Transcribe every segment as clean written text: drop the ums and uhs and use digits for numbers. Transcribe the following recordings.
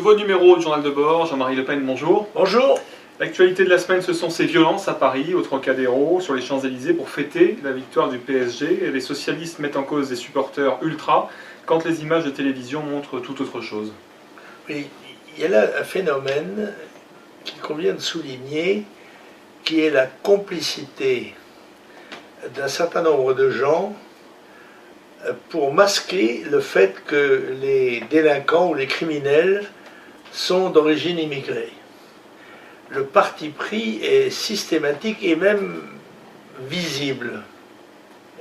Nouveau numéro du journal de bord, Jean-Marie Le Pen, bonjour. Bonjour. L'actualité de la semaine, ce sont ces violences à Paris, au Trocadéro, sur les Champs-Élysées pour fêter la victoire du PSG. Et les socialistes mettent en cause des supporters ultra quand les images de télévision montrent tout autre chose. Oui, il y a là un phénomène qu'il convient de souligner, qui est la complicité d'un certain nombre de gens pour masquer le fait que les délinquants ou les criminels sont d'origine immigrée. Le parti pris est systématique et même visible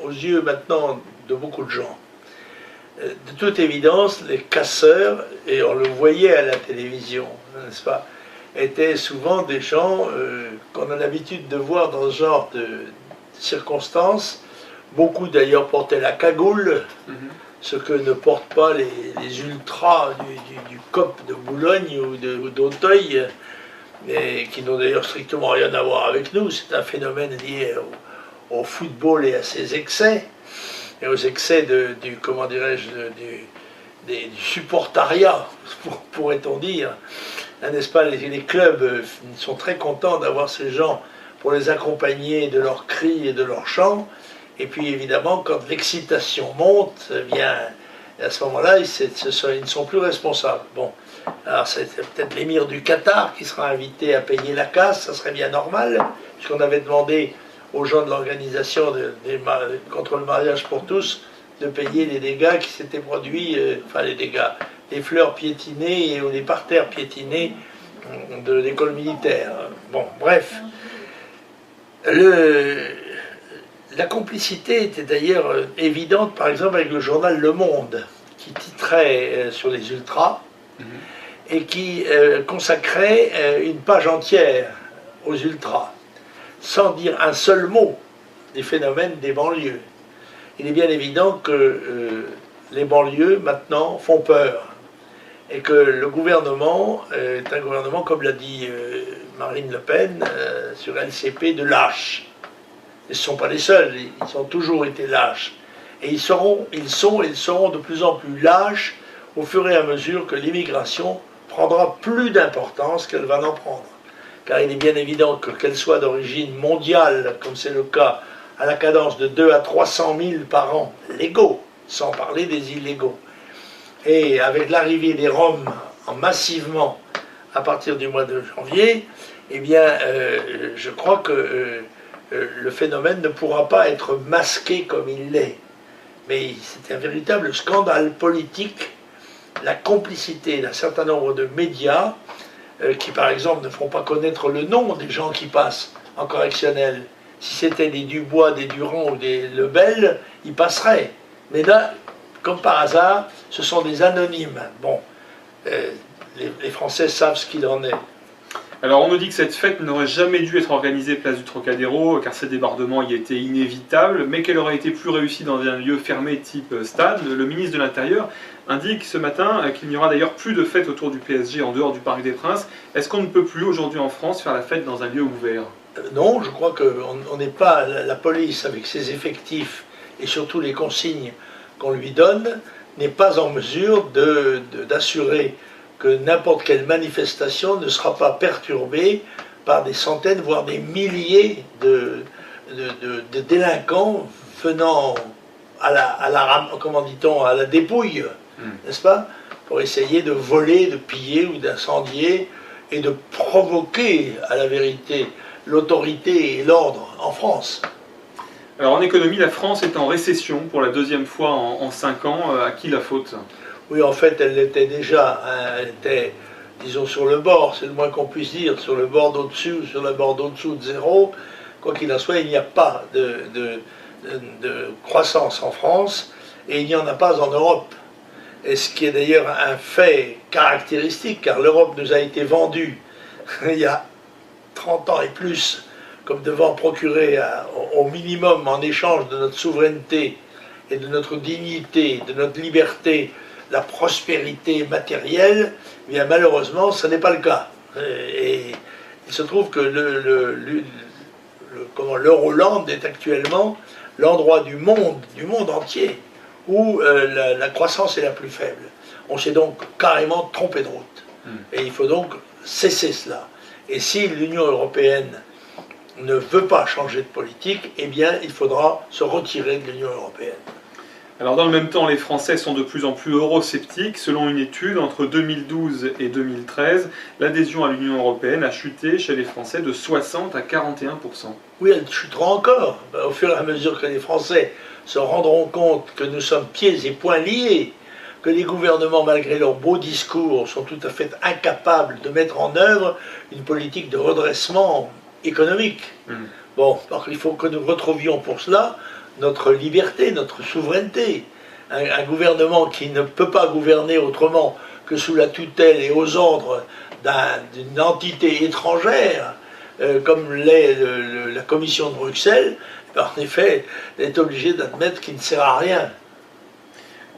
aux yeux maintenant de beaucoup de gens. De toute évidence, les casseurs, et on le voyait à la télévision, n'est-ce pas, étaient souvent des gens qu'on a l'habitude de voir dans ce genre de circonstances. Beaucoup d'ailleurs portaient la cagoule, ce que ne portent pas les ultras du COP de Boulogne ou d'Auteuil, et qui n'ont d'ailleurs strictement rien à voir avec nous. C'est un phénomène lié au football et à ses excès, et aux excès du comment dirais-je, du supportariat, pourrait-on dire. N'est-ce pas, les clubs sont très contents d'avoir ces gens pour les accompagner de leurs cris et de leurs chants. Et puis évidemment, quand l'excitation monte, eh bien, à ce moment-là, ils ne sont plus responsables. Bon, alors c'est peut-être l'émir du Qatar qui sera invité à payer la casse, ça serait bien normal, puisqu'on avait demandé aux gens de l'organisation contre le mariage pour tous de payer les dégâts qui s'étaient produits, enfin les dégâts, les fleurs piétinées ou les parterres piétinés de l'école militaire. Bon, bref. La complicité était d'ailleurs évidente, par exemple, avec le journal Le Monde, qui titrait sur les ultras et qui consacrait une page entière aux ultras, sans dire un seul mot des phénomènes des banlieues. Il est bien évident que les banlieues, maintenant, font peur, et que le gouvernement est un gouvernement, comme l'a dit Marine Le Pen sur LCP, de lâches. Ils ne sont pas les seuls, ils ont toujours été lâches. Et ils seront de plus en plus lâches au fur et à mesure que l'immigration prendra plus d'importance qu'elle va en prendre. Car il est bien évident que qu'elle soit d'origine mondiale, comme c'est le cas à la cadence de 2 à 300 000 par an, légaux, sans parler des illégaux. Et avec l'arrivée des Roms massivement à partir du mois de janvier, eh bien, je crois que le phénomène ne pourra pas être masqué comme il l'est. Mais c'est un véritable scandale politique, la complicité d'un certain nombre de médias qui, par exemple, ne font pas connaître le nom des gens qui passent en correctionnel. Si c'était des Dubois, des Durand ou des Lebel, ils passeraient. Mais là, comme par hasard, ce sont des anonymes. Bon, les Français savent ce qu'il en est. Alors on nous dit que cette fête n'aurait jamais dû être organisée place du Trocadéro, car ces débordements y étaient inévitables, mais qu'elle aurait été plus réussie dans un lieu fermé type stade. Le ministre de l'Intérieur indique ce matin qu'il n'y aura d'ailleurs plus de fête autour du PSG en dehors du Parc des Princes. Est-ce qu'on ne peut plus aujourd'hui en France faire la fête dans un lieu ouvert? Non, je crois qu'on n'est pas, la police avec ses effectifs et surtout les consignes qu'on lui donne, n'est pas en mesure d'assurer que n'importe quelle manifestation ne sera pas perturbée par des centaines, voire des milliers de délinquants venant comment dit-on, à la dépouille, n'est-ce pas, pour essayer de voler, de piller ou d'incendier et de provoquer, à la vérité, l'autorité et l'ordre en France. Alors en économie, la France est en récession pour la deuxième fois en 5 ans. À qui la faute? Oui, en fait, elle l'était déjà. Elle était, disons, sur le bord, c'est le moins qu'on puisse dire, sur le bord d'au-dessus ou sur le bord d'au-dessous de zéro. Quoi qu'il en soit, il n'y a pas de croissance en France et il n'y en a pas en Europe. Et ce qui est d'ailleurs un fait caractéristique, car l'Europe nous a été vendue il y a 30 ans et plus, comme devant procurer au minimum en échange de notre souveraineté et de notre dignité, de notre liberté, la prospérité matérielle, eh bien malheureusement, ce n'est pas le cas. Et il se trouve que l'Euroland est actuellement l'endroit du monde entier, où la croissance est la plus faible. On s'est donc carrément trompé de route. Et il faut donc cesser cela. Et si l'Union européenne ne veut pas changer de politique, eh bien, il faudra se retirer de l'Union européenne. Alors dans le même temps, les Français sont de plus en plus eurosceptiques. Selon une étude, entre 2012 et 2013, l'adhésion à l'Union européenne a chuté chez les Français de 60 à 41%. Oui, elle chutera encore, au fur et à mesure que les Français se rendront compte que nous sommes pieds et poings liés, que les gouvernements, malgré leurs beaux discours, sont tout à fait incapables de mettre en œuvre une politique de redressement économique. Bon, parce qu'il faut que nous retrouvions pour cela notre liberté, notre souveraineté. Un gouvernement qui ne peut pas gouverner autrement que sous la tutelle et aux ordres d'une entité étrangère, comme l'est la Commission de Bruxelles, en effet, est obligé d'admettre qu'il ne sert à rien.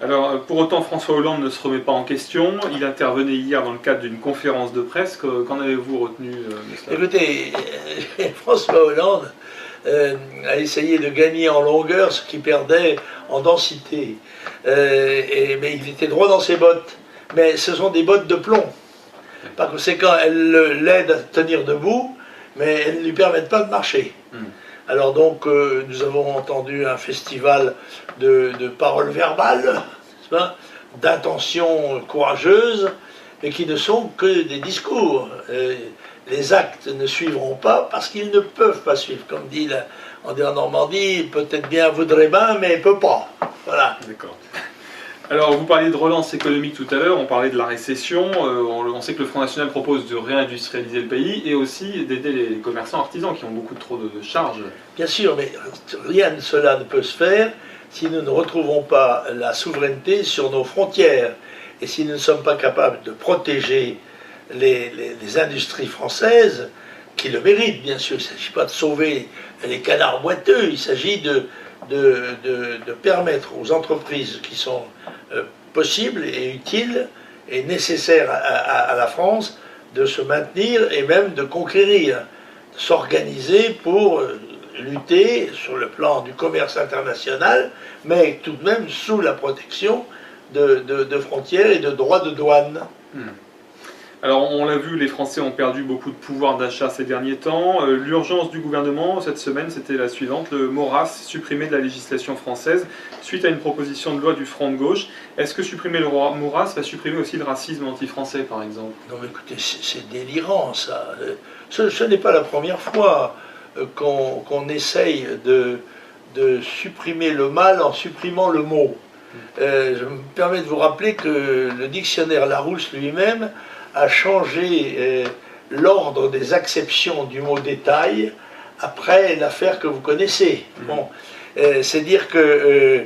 Alors, pour autant, François Hollande ne se remet pas en question. Il intervenait hier dans le cadre d'une conférence de presse. Qu'en avez-vous retenu de cela? Écoutez, François Hollande a essayé de gagner en longueur ce qu'il perdait en densité. Mais il était droit dans ses bottes. Mais ce sont des bottes de plomb. Par conséquent, elles l'aident à tenir debout, mais elles ne lui permettent pas de marcher. Alors donc, nous avons entendu un festival de paroles verbales, d'intentions courageuses, mais qui ne sont que des discours. Les actes ne suivront pas parce qu'ils ne peuvent pas suivre. Comme on dit en Normandie, peut-être bien voudrait bien, mais il ne peut pas. Voilà. D'accord. Alors, vous parliez de relance économique tout à l'heure, on parlait de la récession, on sait que le Front National propose de réindustrialiser le pays et aussi d'aider les commerçants artisans qui ont beaucoup trop de charges. Bien sûr, mais rien de cela ne peut se faire si nous ne retrouvons pas la souveraineté sur nos frontières et si nous ne sommes pas capables de protéger les industries françaises, qui le méritent bien sûr. Il ne s'agit pas de sauver les canards boiteux, il s'agit de permettre aux entreprises qui sont possibles et utiles et nécessaires à la France de se maintenir et même de conquérir, de s'organiser pour lutter sur le plan du commerce international, mais tout de même sous la protection de frontières et de droits de douane. Alors on l'a vu, les Français ont perdu beaucoup de pouvoir d'achat ces derniers temps. L'urgence du gouvernement cette semaine, c'était la suivante, le MORAS, supprimé de la législation française, suite à une proposition de loi du Front de gauche. Est-ce que supprimer le MORAS va supprimer aussi le racisme anti-français, par exemple? Non mais écoutez, c'est délirant ça. Ce n'est pas la première fois qu'on essaye de supprimer le mal en supprimant le mot. Je me permets de vous rappeler que le dictionnaire Larousse lui-même a changé l'ordre des acceptions du mot détail après l'affaire que vous connaissez. Bon, c'est dire que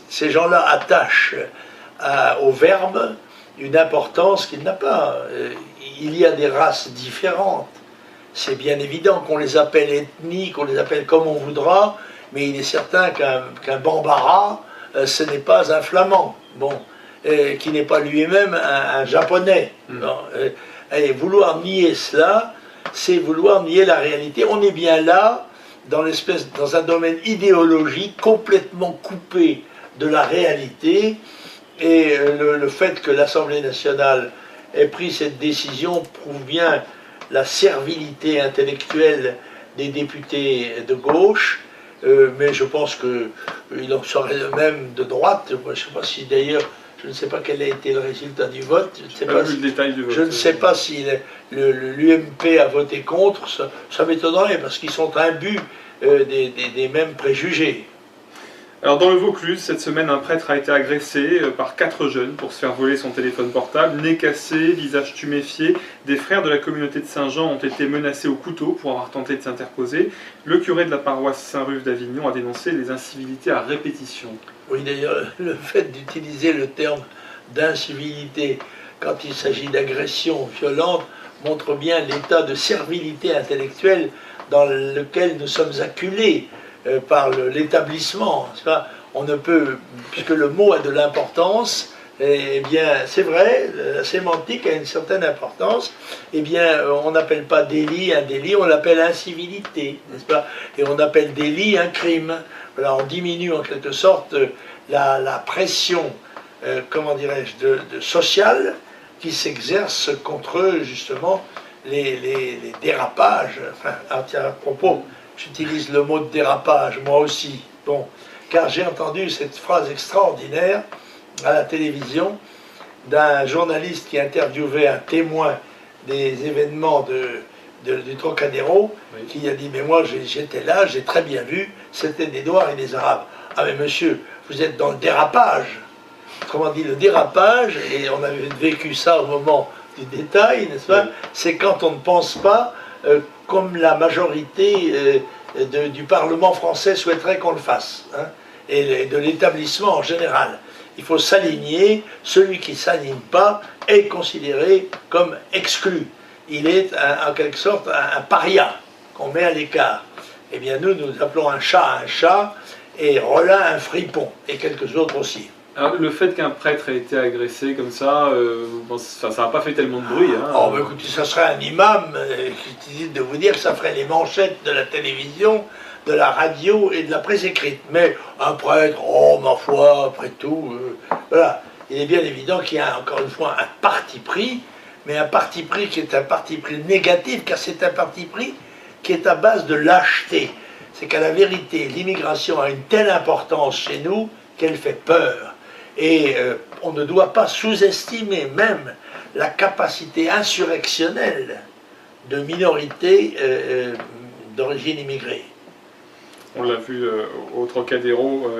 ces gens-là attachent au verbe une importance qu'il n'a pas. Il y a des races différentes. C'est bien évident qu'on les appelle ethnies, qu'on les appelle comme on voudra, mais il est certain qu'un Bambara, ce n'est pas un Flamand. Bon. Qui n'est pas lui-même un japonais. Et vouloir nier cela, c'est vouloir nier la réalité. On est bien là, dans un domaine idéologique complètement coupé de la réalité, et le fait que l'Assemblée nationale ait pris cette décision prouve bien la servilité intellectuelle des députés de gauche, mais je pense qu'il en serait de même de droite. Je ne sais pas si d'ailleurs, je ne sais pas quel a été le résultat du vote. Je ne sais pas si l'UMP a voté contre. Ça m'étonnerait parce qu'ils sont imbus des mêmes préjugés. Alors dans le Vaucluse, cette semaine, un prêtre a été agressé par 4 jeunes pour se faire voler son téléphone portable, nez cassé, visage tuméfié. Des frères de la communauté de Saint-Jean ont été menacés au couteau pour avoir tenté de s'interposer. Le curé de la paroisse Saint-Ruf d'Avignon a dénoncé les incivilités à répétition. Oui, d'ailleurs, le fait d'utiliser le terme d'incivilité quand il s'agit d'agression violente montre bien l'état de servilité intellectuelle dans lequel nous sommes acculés par l'établissement. On ne peut, puisque le mot a de l'importance, eh bien, c'est vrai, la sémantique a une certaine importance, eh bien, on n'appelle pas délit un délit, on l'appelle incivilité, n'est-ce pas? Et on appelle délit un crime. Voilà, on diminue en quelque sorte la pression, comment dirais-je, sociale qui s'exerce contre justement les dérapages. Enfin, tiens, à propos, j'utilise le mot de dérapage, moi aussi. Bon, car j'ai entendu cette phrase extraordinaire à la télévision d'un journaliste qui interviewait un témoin des événements du Trocadéro, oui, qui a dit, mais moi j'étais là, j'ai très bien vu, c'était des Noirs et des Arabes. Ah mais monsieur, vous êtes dans le dérapage. Comment dit le dérapage, et on avait vécu ça au moment du détail, n'est-ce pas? Oui. C'est quand on ne pense pas comme la majorité du Parlement français souhaiterait qu'on le fasse, hein, et de l'établissement en général. Il faut s'aligner, celui qui ne s'aligne pas est considéré comme exclu. Il est en quelque sorte un paria qu'on met à l'écart. Eh bien nous appelons un chat et Rollin un fripon, et quelques autres aussi. Alors, le fait qu'un prêtre ait été agressé comme ça, bon, ça n'a pas fait tellement de bruit. Hein. Oh, bah, écoutez, ça serait un imam qui dit de vous dire que ça ferait les manchettes de la télévision, de la radio et de la presse écrite. Mais un prêtre, oh ma foi, après tout, voilà. Il est bien évident qu'il y a encore une fois un parti pris, mais un parti pris qui est un parti pris négatif, car c'est un parti pris qui est à base de lâcheté. C'est qu'à la vérité, l'immigration a une telle importance chez nous qu'elle fait peur. Et on ne doit pas sous-estimer même la capacité insurrectionnelle de minorités d'origine immigrée. On l'a vu au Trocadéro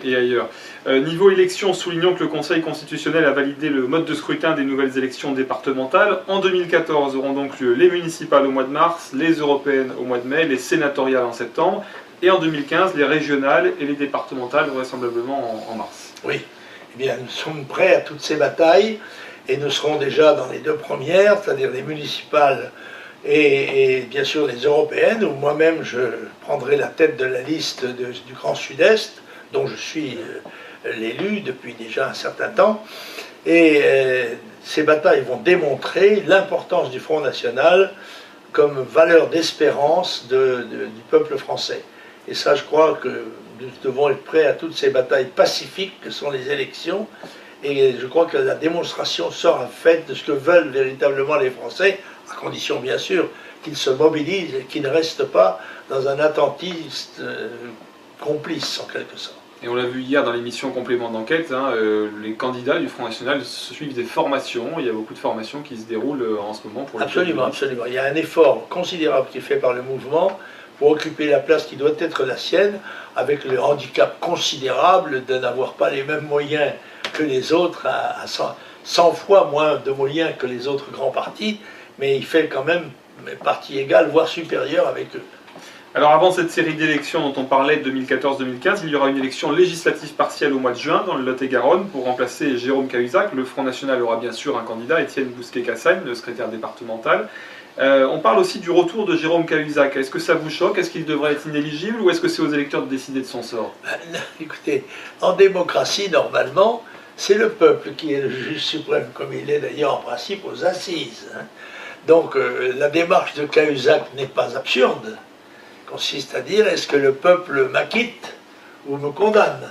et ailleurs. Niveau élection, soulignons que le Conseil constitutionnel a validé le mode de scrutin des nouvelles élections départementales. En 2014 auront donc lieu les municipales au mois de mars, les européennes au mois de mai, les sénatoriales en septembre, et en 2015 les régionales et les départementales vraisemblablement en mars. Oui, eh bien nous sommes prêts à toutes ces batailles, et nous serons déjà dans les deux premières, c'est-à-dire les municipales et bien sûr les européennes, où moi-même je prendrai la tête de la liste du Grand Sud-Est, dont je suis l'élu depuis déjà un certain temps. Et ces batailles vont démontrer l'importance du Front National comme valeur d'espérance du peuple français. Et ça, je crois que nous devons être prêts à toutes ces batailles pacifiques que sont les élections. Et je crois que la démonstration sera faite de ce que veulent véritablement les Français, à condition bien sûr qu'ils se mobilisent et qu'ils ne restent pas dans un attentisme complice en quelque sorte. Et on l'a vu hier dans l'émission Complément d'enquête, hein, les candidats du Front National suivent des formations. Il y a beaucoup de formations qui se déroulent en ce moment pour les Absolument, absolument. Il y a un effort considérable qui est fait par le mouvement pour occuper la place qui doit être la sienne, avec le handicap considérable de n'avoir pas les mêmes moyens que les autres, à 100 fois moins de moyens que les autres grands partis, mais il fait quand même partie égale, voire supérieure avec eux. Alors avant cette série d'élections dont on parlait de 2014-2015, il y aura une élection législative partielle au mois de juin dans le Lot-et-Garonne pour remplacer Jérôme Cahuzac. Le Front National aura bien sûr un candidat, Étienne Bousquet-Cassagne, le secrétaire départemental. On parle aussi du retour de Jérôme Cahuzac. Est-ce que ça vous choque? Est-ce qu'il devrait être inéligible ou est-ce que c'est aux électeurs de décider de son sort? Écoutez, en démocratie, normalement, c'est le peuple qui est le juge suprême, comme il est d'ailleurs en principe aux assises. Donc la démarche de Cahuzac n'est pas absurde. Consiste à dire, est-ce que le peuple m'acquitte ou me condamne?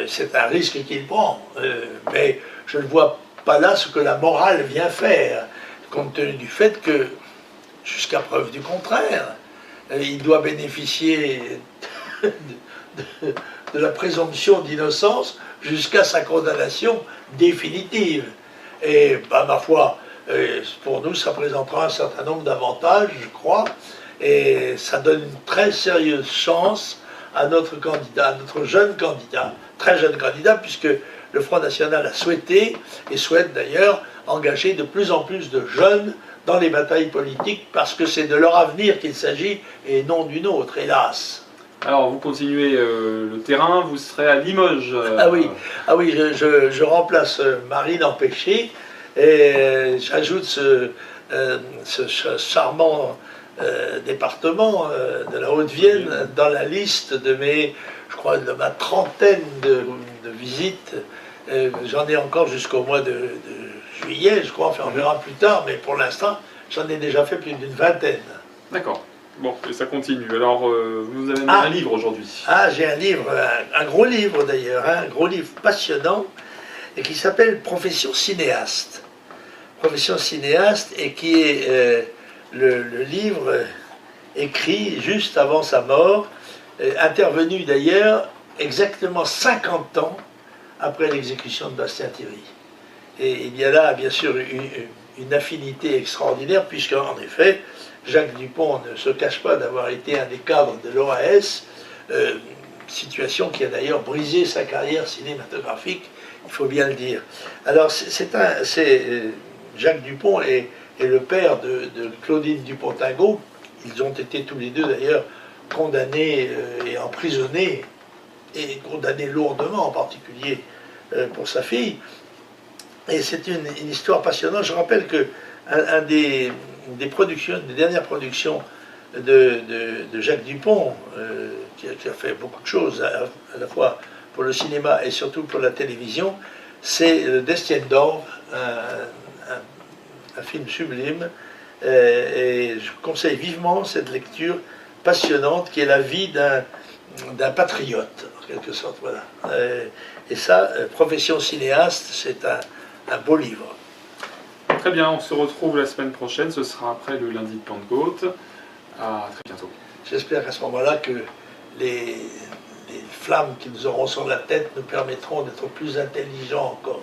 C'est un risque qu'il prend, mais je ne vois pas là ce que la morale vient faire, compte tenu du fait que, jusqu'à preuve du contraire, il doit bénéficier de la présomption d'innocence jusqu'à sa condamnation définitive. Et bah, ma foi, pour nous, ça présentera un certain nombre d'avantages, je crois, et ça donne une très sérieuse chance à notre candidat, à notre jeune candidat, très jeune candidat, puisque le Front National a souhaité, et souhaite d'ailleurs, engager de plus en plus de jeunes dans les batailles politiques, parce que c'est de leur avenir qu'il s'agit, et non du nôtre, hélas. Alors vous continuez le terrain, vous serez à Limoges. Ah oui, je remplace Marine Empêché, et j'ajoute ce charmant département de la Haute-Vienne dans la liste de ma trentaine de visites. J'en ai encore jusqu'au mois de juillet, je crois, enfin on verra plus tard, mais pour l'instant, j'en ai déjà fait plus d'une vingtaine. D'accord. Bon, et ça continue. Alors, vous avez un livre aujourd'hui. Ah, j'ai un livre, un gros livre d'ailleurs, un gros livre passionnant, et qui s'appelle Profession cinéaste. Profession cinéaste, et qui est le livre écrit juste avant sa mort, intervenu d'ailleurs exactement 50 ans après l'exécution de Bastien Thierry. Et il y a là, bien sûr, une affinité extraordinaire, puisqu'en effet, Jacques Dupont ne se cache pas d'avoir été un des cadres de l'OAS, situation qui a d'ailleurs brisé sa carrière cinématographique, il faut bien le dire. Alors, Jacques Dupont est le père de Claudine Dupont-Tingaud. Ils ont été tous les deux d'ailleurs condamnés et emprisonnés, et condamnés lourdement en particulier pour sa fille. Et c'est une histoire passionnante. Je rappelle que des dernières productions de Jacques Dupont, qui a fait beaucoup de choses, à la fois pour le cinéma et surtout pour la télévision, c'est le Destienne-d'Orve, un film sublime. Et je conseille vivement cette lecture passionnante qui est la vie d'un patriote, en quelque sorte. Voilà. Et ça, Profession cinéaste, c'est un beau livre. Très bien, on se retrouve la semaine prochaine, ce sera après le lundi de Pentecôte. À très bientôt. J'espère qu'à ce moment-là, que les flammes qui nous auront sur la tête nous permettront d'être plus intelligents encore.